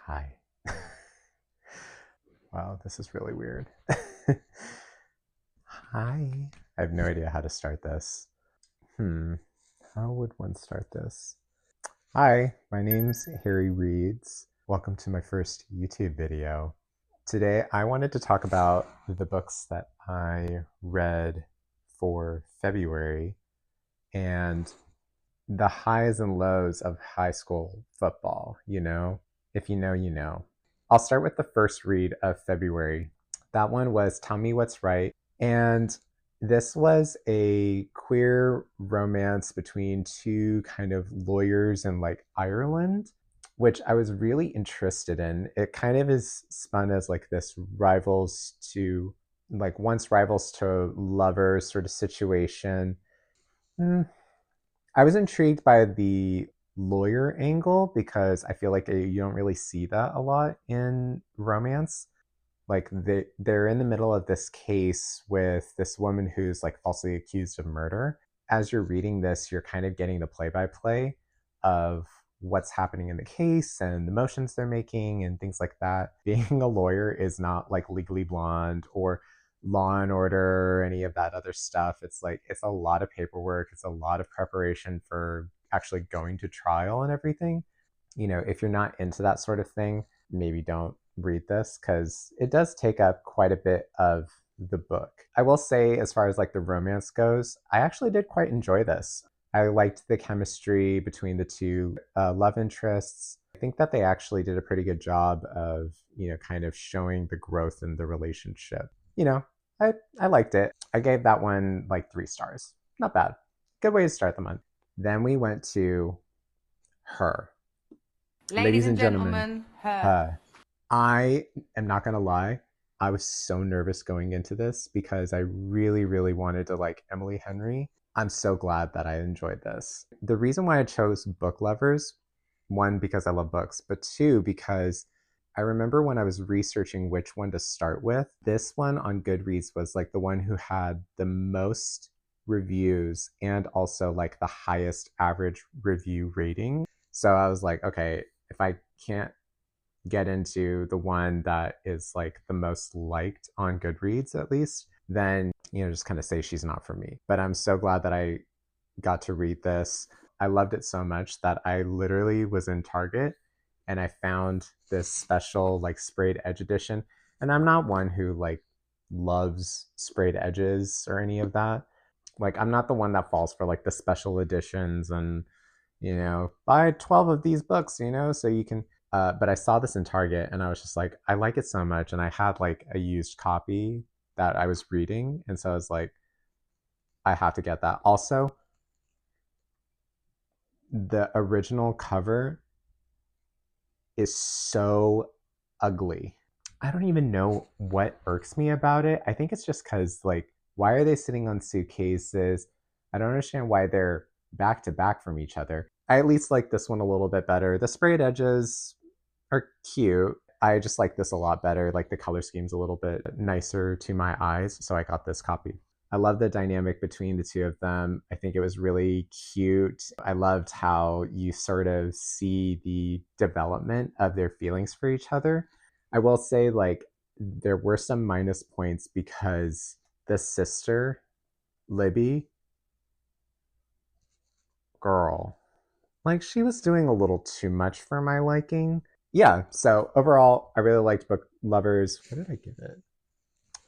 Hi. Wow, this is really weird. Hi. I have no idea how to start this. How would one start this? Hi, my name's Harry Reads. Welcome to my first YouTube video. Today I wanted to talk about the books that I read for February and the highs and lows of high school football, you know? If you know, you know. I'll start with the first read of February. That one was Tell Me What's Right. And this was a queer romance between two kind of lawyers in like Ireland, which I was really interested in. It kind of is spun as like this once rivals to lovers sort of situation. I was intrigued by the lawyer angle because I feel like you don't really see that a lot in romance. Like they're in the middle of this case with this woman who's like falsely accused of murder. As you're reading this, you're kind of getting the play-by-play of what's happening in the case and the motions they're making and things like that. Being a lawyer is not like Legally Blonde or Law and Order or any of that other stuff. It's like it's a lot of paperwork, it's a lot of preparation for actually going to trial and everything. You know, if you're not into that sort of thing, maybe don't read this because it does take up quite a bit of the book. I will say, as far as like the romance goes, I actually did quite enjoy this. I liked the chemistry between the two love interests. I think that they actually did a pretty good job of, kind of showing the growth in the relationship. I liked it. I gave that one like 3 stars. Not bad. Good way to start the month. Then we went to Her. Ladies and gentlemen, Her. I am not gonna lie. I was so nervous going into this because I really, really wanted to like Emily Henry. I'm so glad that I enjoyed this. The reason why I chose Book Lovers, one, because I love books, but two, because I remember when I was researching which one to start with, this one on Goodreads was like the one who had the most reviews and also like the highest average review rating. So I was like, okay, if I can't get into the one that is like the most liked on Goodreads, at least, then, just kind of say she's not for me. But I'm so glad that I got to read this. I loved it so much that I literally was in Target and I found this special like sprayed edge edition. And I'm not one who like loves sprayed edges or any of that. Like I'm not the one that falls for like the special editions and buy 12 of these books, so you can but I saw this in Target and I was just like, I like it so much. And I had like a used copy that I was reading. And so I was like, I have to get that. Also, the original cover is so ugly. I don't even know what irks me about it. I think it's just because, like, why are they sitting on suitcases? I don't understand why they're back to back from each other. I at least like this one a little bit better. The sprayed edges are cute. I just like this a lot better. Like the color scheme's a little bit nicer to my eyes, so I got this copy. I love the dynamic between the two of them. I think it was really cute. I loved how you sort of see the development of their feelings for each other. I will say, like, there were some minus points because the sister, Libby, girl, like, she was doing a little too much for my liking. Yeah, so overall, I really liked Book Lovers. What did I give it?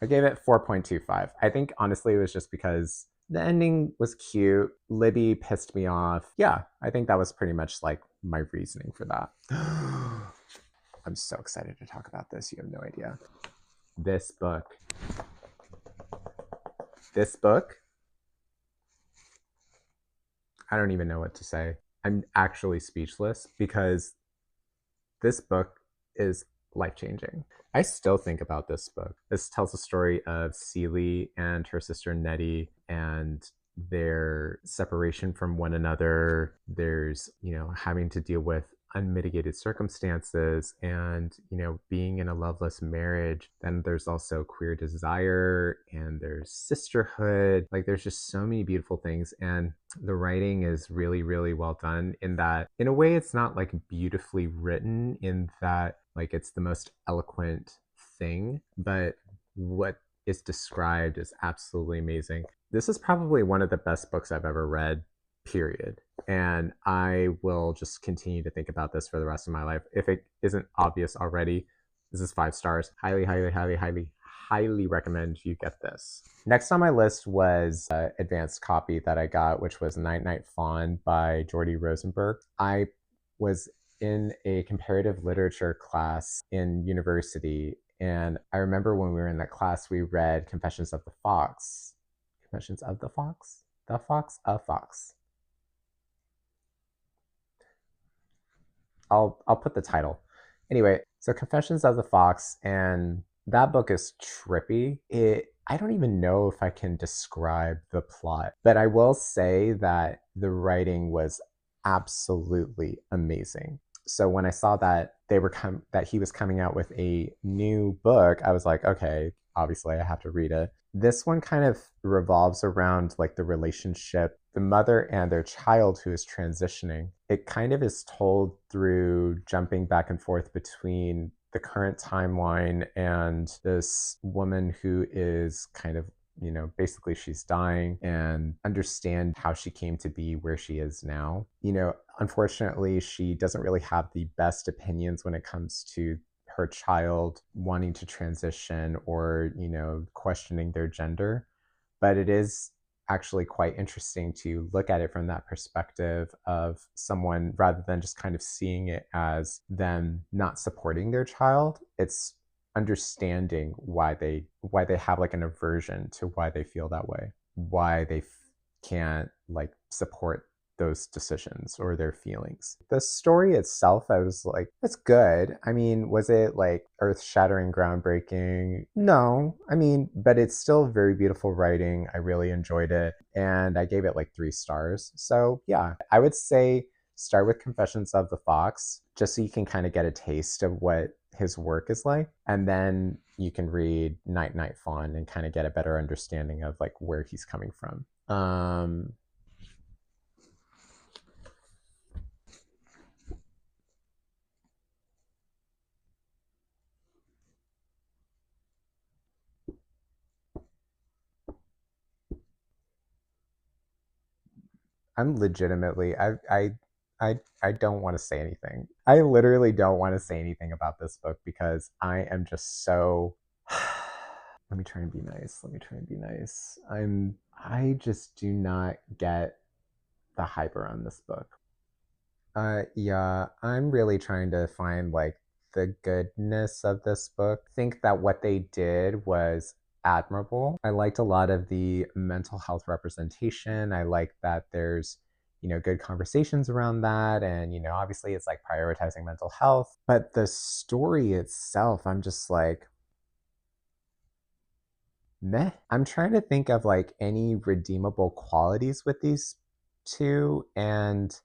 I gave it 4.25. I think honestly it was just because the ending was cute. Libby pissed me off. Yeah, I think that was pretty much like my reasoning for that. I'm so excited to talk about this. You have no idea. This book. I don't even know what to say. I'm actually speechless because this book is life-changing. I still think about this book. This tells the story of Celie and her sister Nettie and their separation from one another. There's, having to deal with unmitigated circumstances and, being in a loveless marriage. Then there's also queer desire and there's sisterhood. Like there's just so many beautiful things. And the writing is really, really well done in that, in a way, it's not like beautifully written in that like it's the most eloquent thing, but what is described is absolutely amazing. This is probably one of the best books I've ever read, period. And I will just continue to think about this for the rest of my life. If it isn't obvious already, this is 5 stars. Highly, highly, highly, highly, highly recommend you get this. Next on my list was advanced copy that I got, which was Night Night Fawn by Jordy Rosenberg. I was in a comparative literature class in university, and I remember when we were in that class, we read Confessions of the Fox. Confessions of the Fox? The Fox? A Fox. I'll put the title. Anyway, so Confessions of the Fox, and that book is trippy. I don't even know if I can describe the plot, but I will say that the writing was absolutely amazing. So when I saw that that he was coming out with a new book, I was like, okay, obviously I have to read it. This one kind of revolves around like the relationship, the mother and their child who is transitioning. It kind of is told through jumping back and forth between the current timeline and this woman who is kind of, basically she's dying, and understand how she came to be where she is now. Unfortunately, she doesn't really have the best opinions when it comes to her child wanting to transition or, questioning their gender. But it is actually quite interesting to look at it from that perspective of someone, rather than just kind of seeing it as them not supporting their child. It's understanding why they have like an aversion to why they feel that way, why they can't like support those decisions or their feelings. The story itself, I was like, it's good. I mean, was it like earth-shattering, groundbreaking? No. I mean, but it's still very beautiful writing. I really enjoyed it, and I gave it like 3 stars. So yeah, I would say start with Confessions of the Fox, just so you can kind of get a taste of what his work is like, and then you can read Night Night Fawn and kind of get a better understanding of like where he's coming from. I'm legitimately, I don't want to say anything. I literally don't want to say anything about this book because I am just so let me try and be nice. Let me try and be nice. I just do not get the hype around this book. Yeah, I'm really trying to find like the goodness of this book. I think that what they did was admirable. I liked a lot of the mental health representation. I like that there's, good conversations around that. And, obviously it's like prioritizing mental health. But the story itself, I'm just like, meh. I'm trying to think of like any redeemable qualities with these two, and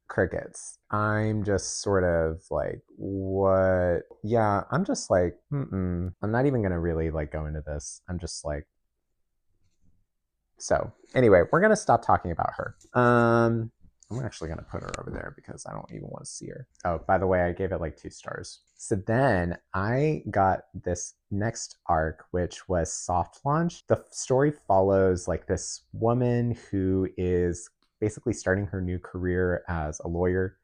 crickets. I'm just sort of like, what? Yeah, I'm just like, I'm not even gonna really like go into this. I'm just like, so anyway, we're gonna stop talking about her. I'm actually gonna put her over there because I don't even want to see her. Oh, by the way, I gave it like 2 stars. So then I got this next arc, which was Soft Launch. The story follows like this woman who is basically starting her new career as a lawyer.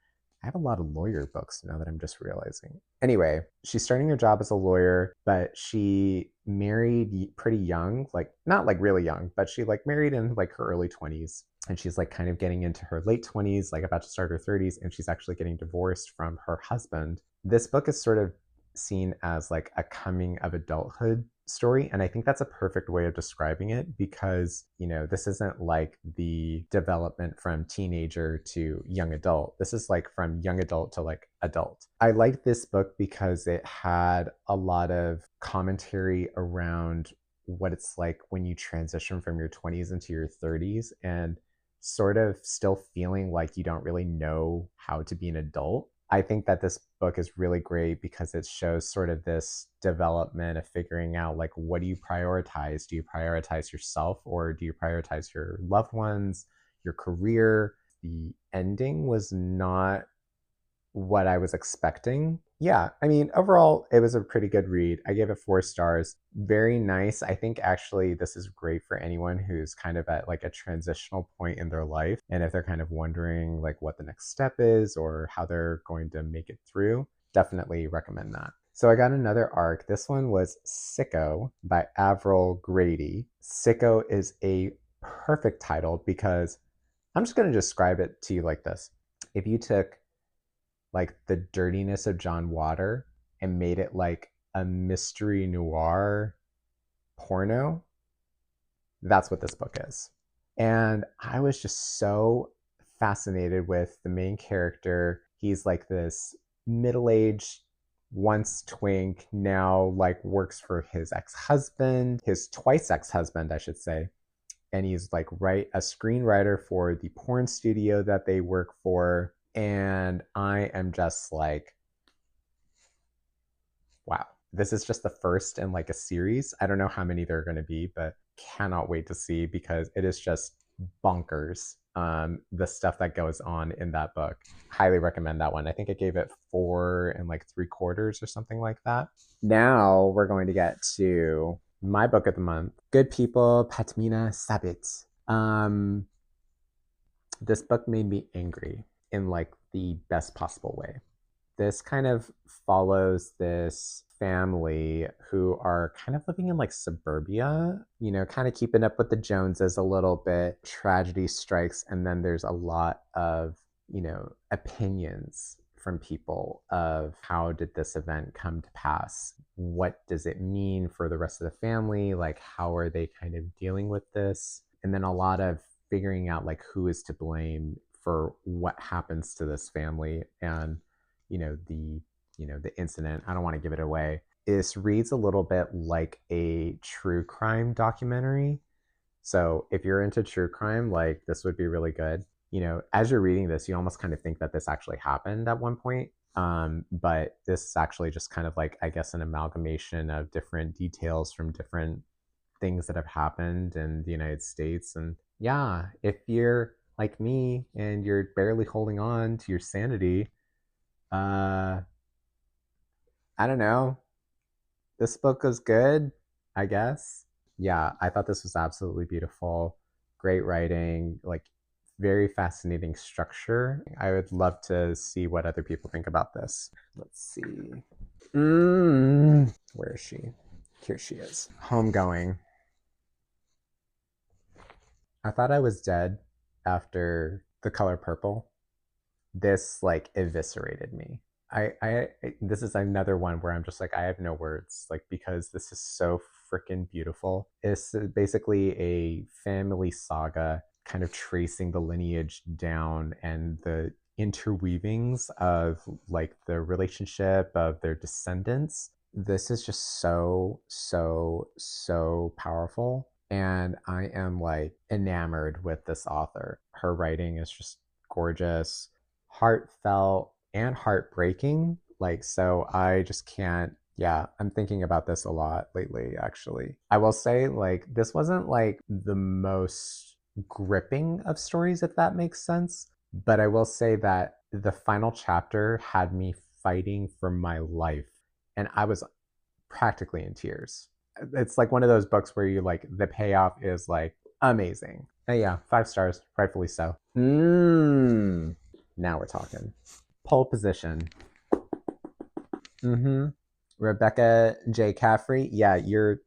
I have a lot of lawyer books now that I'm just realizing. Anyway, she's starting her job as a lawyer, but she married pretty young, like not like really young, but she like married in like her early 20s. And she's like kind of getting into her late 20s, like about to start her 30s, and she's actually getting divorced from her husband. This book is sort of seen as like a coming of adulthood story, and I think that's a perfect way of describing it because, this isn't like the development from teenager to young adult. This is like from young adult to like adult. I liked this book because it had a lot of commentary around what it's like when you transition from your 20s into your 30s, and sort of still feeling like you don't really know how to be an adult. I think that this book is really great because it shows sort of this development of figuring out like, what do you prioritize? Do you prioritize yourself, or do you prioritize your loved ones, your career? The ending was not what I was expecting. Yeah, I mean, overall, it was a pretty good read. I gave it 4 stars. Very nice. I think actually this is great for anyone who's kind of at like a transitional point in their life. And if they're kind of wondering like what the next step is or how they're going to make it through, definitely recommend that. So I got another arc. This one was Sicko by Avril Grady. Sicko is a perfect title because I'm just going to describe it to you like this. If you took like the dirtiness of John Water and made it like a mystery noir porno, that's what this book is. And I was just so fascinated with the main character. He's like this middle-aged, once twink, now like works for his ex-husband, his twice ex-husband, I should say. And he's like a screenwriter for the porn studio that they work for. And I am just like, wow, this is just the first in like a series. I don't know how many there are going to be, but cannot wait to see because it is just bonkers. The stuff that goes on in that book. Highly recommend that one. I think I gave it 4 3/4 or something like that. Now we're going to get to my book of the month, Good People, Patmina Sabit. This book made me angry in like the best possible way. This kind of follows this family who are kind of living in like suburbia, kind of keeping up with the Joneses a little bit. Tragedy strikes, and then there's a lot of, opinions from people of how did this event come to pass? What does it mean for the rest of the family? Like, how are they kind of dealing with this? And then a lot of figuring out like who is to blame for what happens to this family and the incident. I don't want to give it away. This reads a little bit like a true crime documentary. So if you're into true crime, like this would be really good. As you're reading this, you almost kind of think that this actually happened at one point. But this is actually just kind of like, I guess, an amalgamation of different details from different things that have happened in the United States. And yeah, if you're like me and you're barely holding on to your sanity, I don't know. This book was good, I guess. Yeah, I thought this was absolutely beautiful. Great writing, like very fascinating structure. I would love to see what other people think about this. Let's see. Where is she? Here she is. Homegoing. I thought I was dead after The Color Purple. This like eviscerated me. I this is another one where I'm just like, I have no words, like, because this is so freaking beautiful. It's basically a family saga kind of tracing the lineage down and the interweavings of like the relationship of their descendants. This is just so, so, so powerful. And I am like enamored with this author. Her writing is just gorgeous, heartfelt, and heartbreaking. Like, so I just can't. Yeah, I'm thinking about this a lot lately, actually. I will say, like, this wasn't like the most gripping of stories, if that makes sense. But I will say that the final chapter had me fighting for my life. And I was practically in tears. It's like one of those books where you like, the payoff is like amazing. And yeah, 5 stars, rightfully so. Now we're talking. Pole position. Rebecca J. Caffrey. Yeah, you're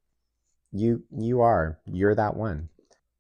that one.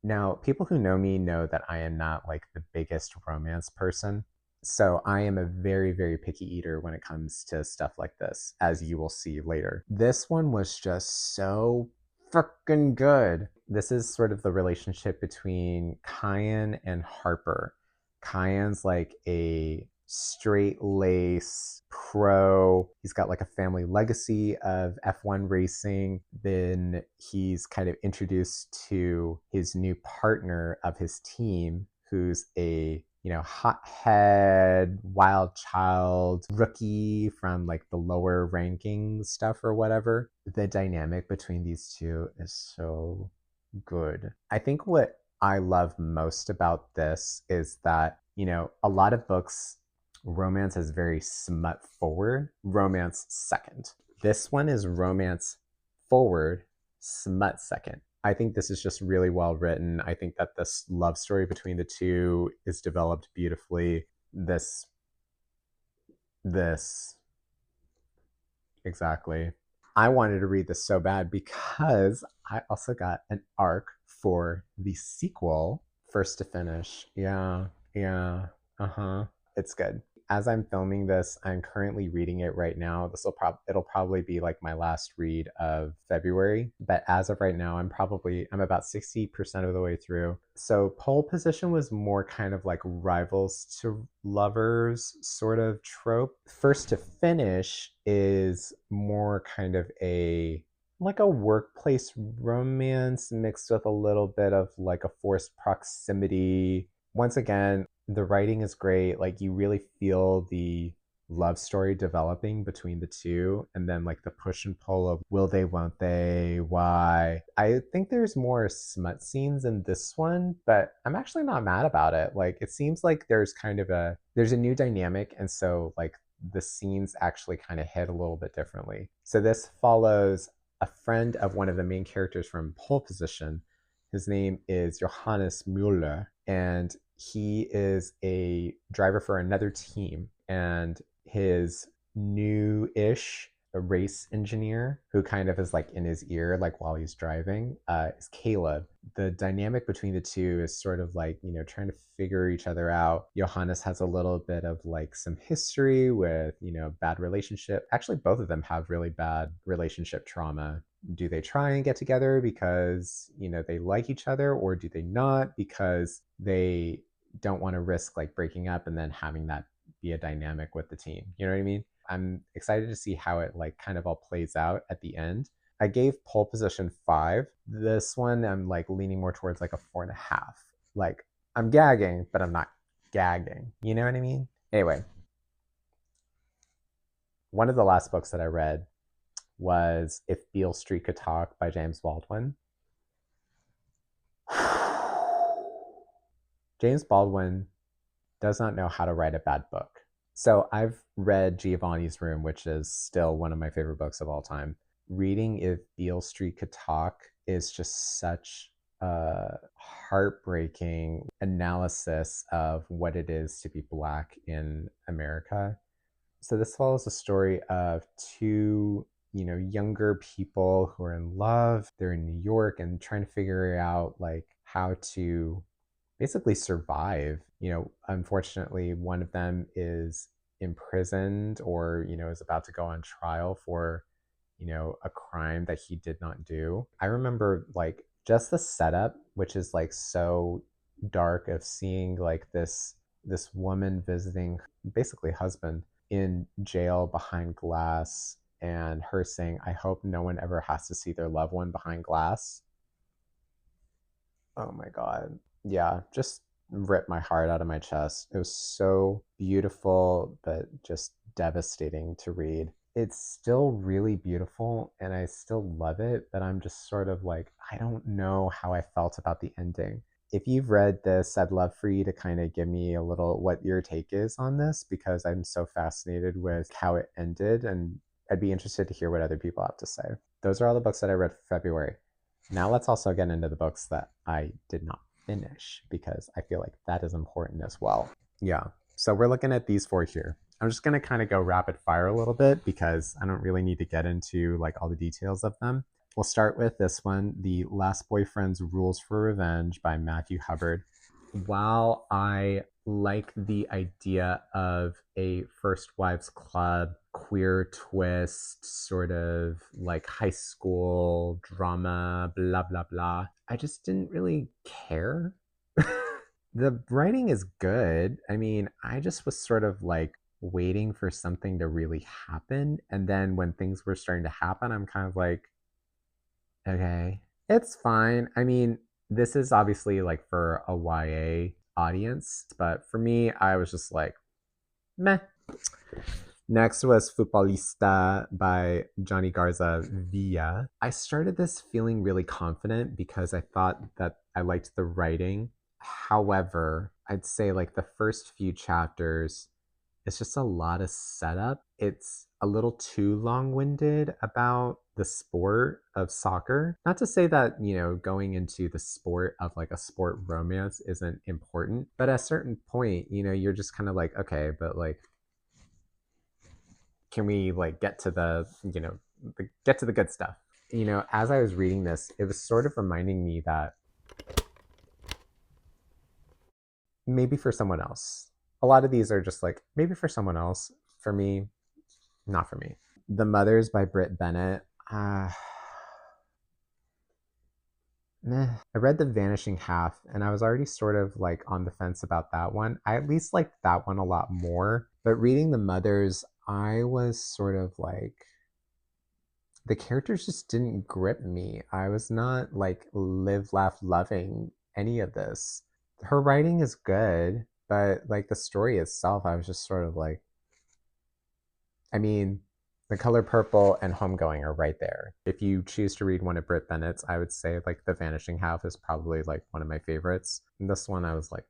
Now, people who know me know that I am not like the biggest romance person. So I am a very, very picky eater when it comes to stuff like this, as you will see later. This one was just so freaking good. This is sort of the relationship between Kyan and Harper. Kyan's like a straight lace pro. He's got like a family legacy of F1 racing. Then he's kind of introduced to his new partner of his team, who's a, you know, hothead, wild child, rookie from like the lower ranking stuff or whatever. The dynamic between these two is so good. I think what I love most about this is that, you know, a lot of books, romance is very smut forward, romance second. This one is romance forward, smut second. I think this is just really well written. I think that this love story between the two is developed beautifully. This exactly. I wanted to read this so bad because I also got an arc for the sequel, first to finish. Yeah, yeah, uh-huh. It's good. As I'm filming this, I'm currently reading it right now. It'll probably be like my last read of February, but as of right now, I'm about 60% of the way through. So pole position was more kind of like rivals to lovers sort of trope. First to finish is more kind of like a workplace romance mixed with a little bit of like a forced proximity. Once again, the writing is great. Like you really feel the love story developing between the two, and then like the push and pull of will they, won't they, why. I think there's more smut scenes in this one, but I'm actually not mad about it. Like it seems like there's a new dynamic, and so like the scenes actually kind of hit a little bit differently. So this follows a friend of one of the main characters from Pole Position. His name is Johannes Mueller, and he is a driver for another team. And his new-ish race engineer, who kind of is like in his ear, like while he's driving, is Caleb. The dynamic between the two is sort of like, you know, trying to figure each other out. Johannes has a little bit of like some history with, you know, bad relationship. Actually, both of them have really bad relationship trauma. Do they try and get together because, you know, they like each other, or do they not because they don't want to risk like breaking up and then having that be a dynamic with the team? You know what I mean? I'm excited to see how it like kind of all plays out at the end. I gave Pole Position 5. This one I'm like leaning more towards like a 4.5. Like I'm gagging, but I'm not gagging. You know what I mean? Anyway, one of the last books that I read was If Beale Street Could Talk by James Baldwin. James Baldwin does not know how to write a bad book. So I've read Giovanni's Room, which is still one of my favorite books of all time. Reading If Beale Street Could Talk is just such a heartbreaking analysis of what it is to be Black in America. So this follows the story of two, you know, younger people who are in love. They're in New York and trying to figure out like how to basically survive. You know, unfortunately, one of them is imprisoned, or, you know, is about to go on trial for, you know, a crime that he did not do. I remember like just the setup, which is like so dark, of seeing like this woman visiting basically husband in jail behind glass, and her saying, I hope no one ever has to see their loved one behind glass. Oh my God. Yeah, just ripped my heart out of my chest. It was so beautiful, but just devastating to read. It's still really beautiful and I still love it, but I'm just sort of like, I don't know how I felt about the ending. If you've read this, I'd love for you to kind of give me a little what your take is on this, because I'm so fascinated with how it ended, and I'd be interested to hear what other people have to say. Those are all the books that I read for February. Now let's also get into the books that I did not finish, because I feel like that is important as well. Yeah, so we're looking at these four here. I'm just going to kind of go rapid fire a little bit because I don't really need to get into like all the details of them. We'll start with this one, The Last Boyfriend's Rules for Revenge by Matthew Hubbard. While I like the idea of a First Wives Club queer twist, sort of like high school drama, blah, blah, blah, I just didn't really care. The writing is good. I mean, I just was sort of like waiting for something to really happen. And then when things were starting to happen, I'm kind of like, okay, it's fine. I mean, this is obviously like for a YA. audience. But for me, I was just like, meh. Next was Futbolista by Johnny Garza Villa. I started this feeling really confident because I thought that I liked the writing. However, I'd say like the first few chapters, it's just a lot of setup. It's a little too long-winded about the sport of soccer. Not to say that, going into the sport of like a sport romance isn't important, but at a certain point, you're just kind of like, okay, but like, can we like get to the good stuff? As I was reading this, it was sort of reminding me that maybe for someone else. A lot of these are just like maybe for someone else. For me, not for me. The Mothers by Britt Bennett. Meh. I read The Vanishing Half and I was already sort of like on the fence about that one. I at least liked that one a lot more. But reading The Mothers, I was sort of like, the characters just didn't grip me. I was not like live, laugh, loving any of this. Her writing is good, but like the story itself, I was just sort of like, I mean, The Color Purple and Homegoing are right there. If you choose to read one of Britt Bennett's, I would say like The Vanishing Half is probably like one of my favorites. And this one, I was like,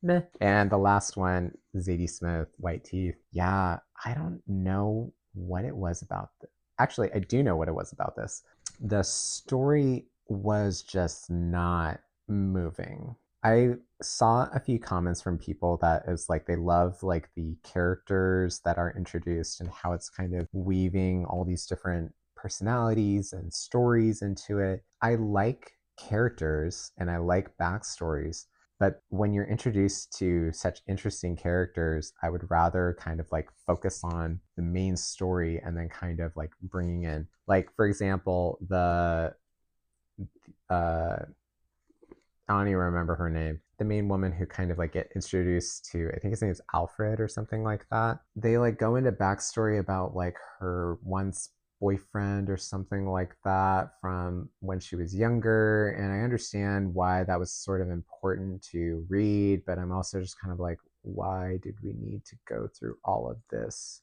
meh. And the last one, Zadie Smith, White Teeth. Yeah, I don't know what it was about. Actually, I do know what it was about this. The story was just not moving. I saw a few comments from people that is like they love like the characters that are introduced and how it's kind of weaving all these different personalities and stories into it. I like characters and I like backstories, but when you're introduced to such interesting characters, I would rather kind of like focus on the main story and then kind of like bringing in, like, for example, I don't even remember her name. The main woman who kind of like get introduced to, I think his name is Alfred or something like that. They like go into backstory about like her once boyfriend or something like that from when she was younger. And I understand why that was sort of important to read, but I'm also just kind of like, why did we need to go through all of this?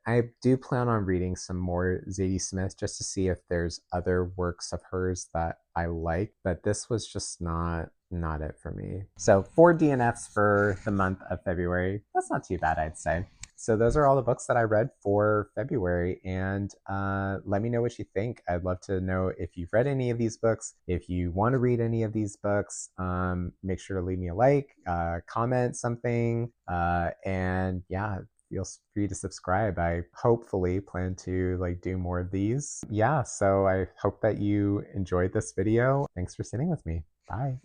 I do plan on reading some more Zadie Smith just to see if there's other works of hers that I like, but this was just not it for me. So 4 DNFs for the month of February. That's not too bad, I'd say. So those are all the books that I read for February, and let me know what you think. I'd love to know if you've read any of these books. If you want to read any of these books, make sure to leave me a like, comment something, and yeah, feel free to subscribe. I hopefully plan to like do more of these. Yeah, so I hope that you enjoyed this video. Thanks for sitting with me. Bye.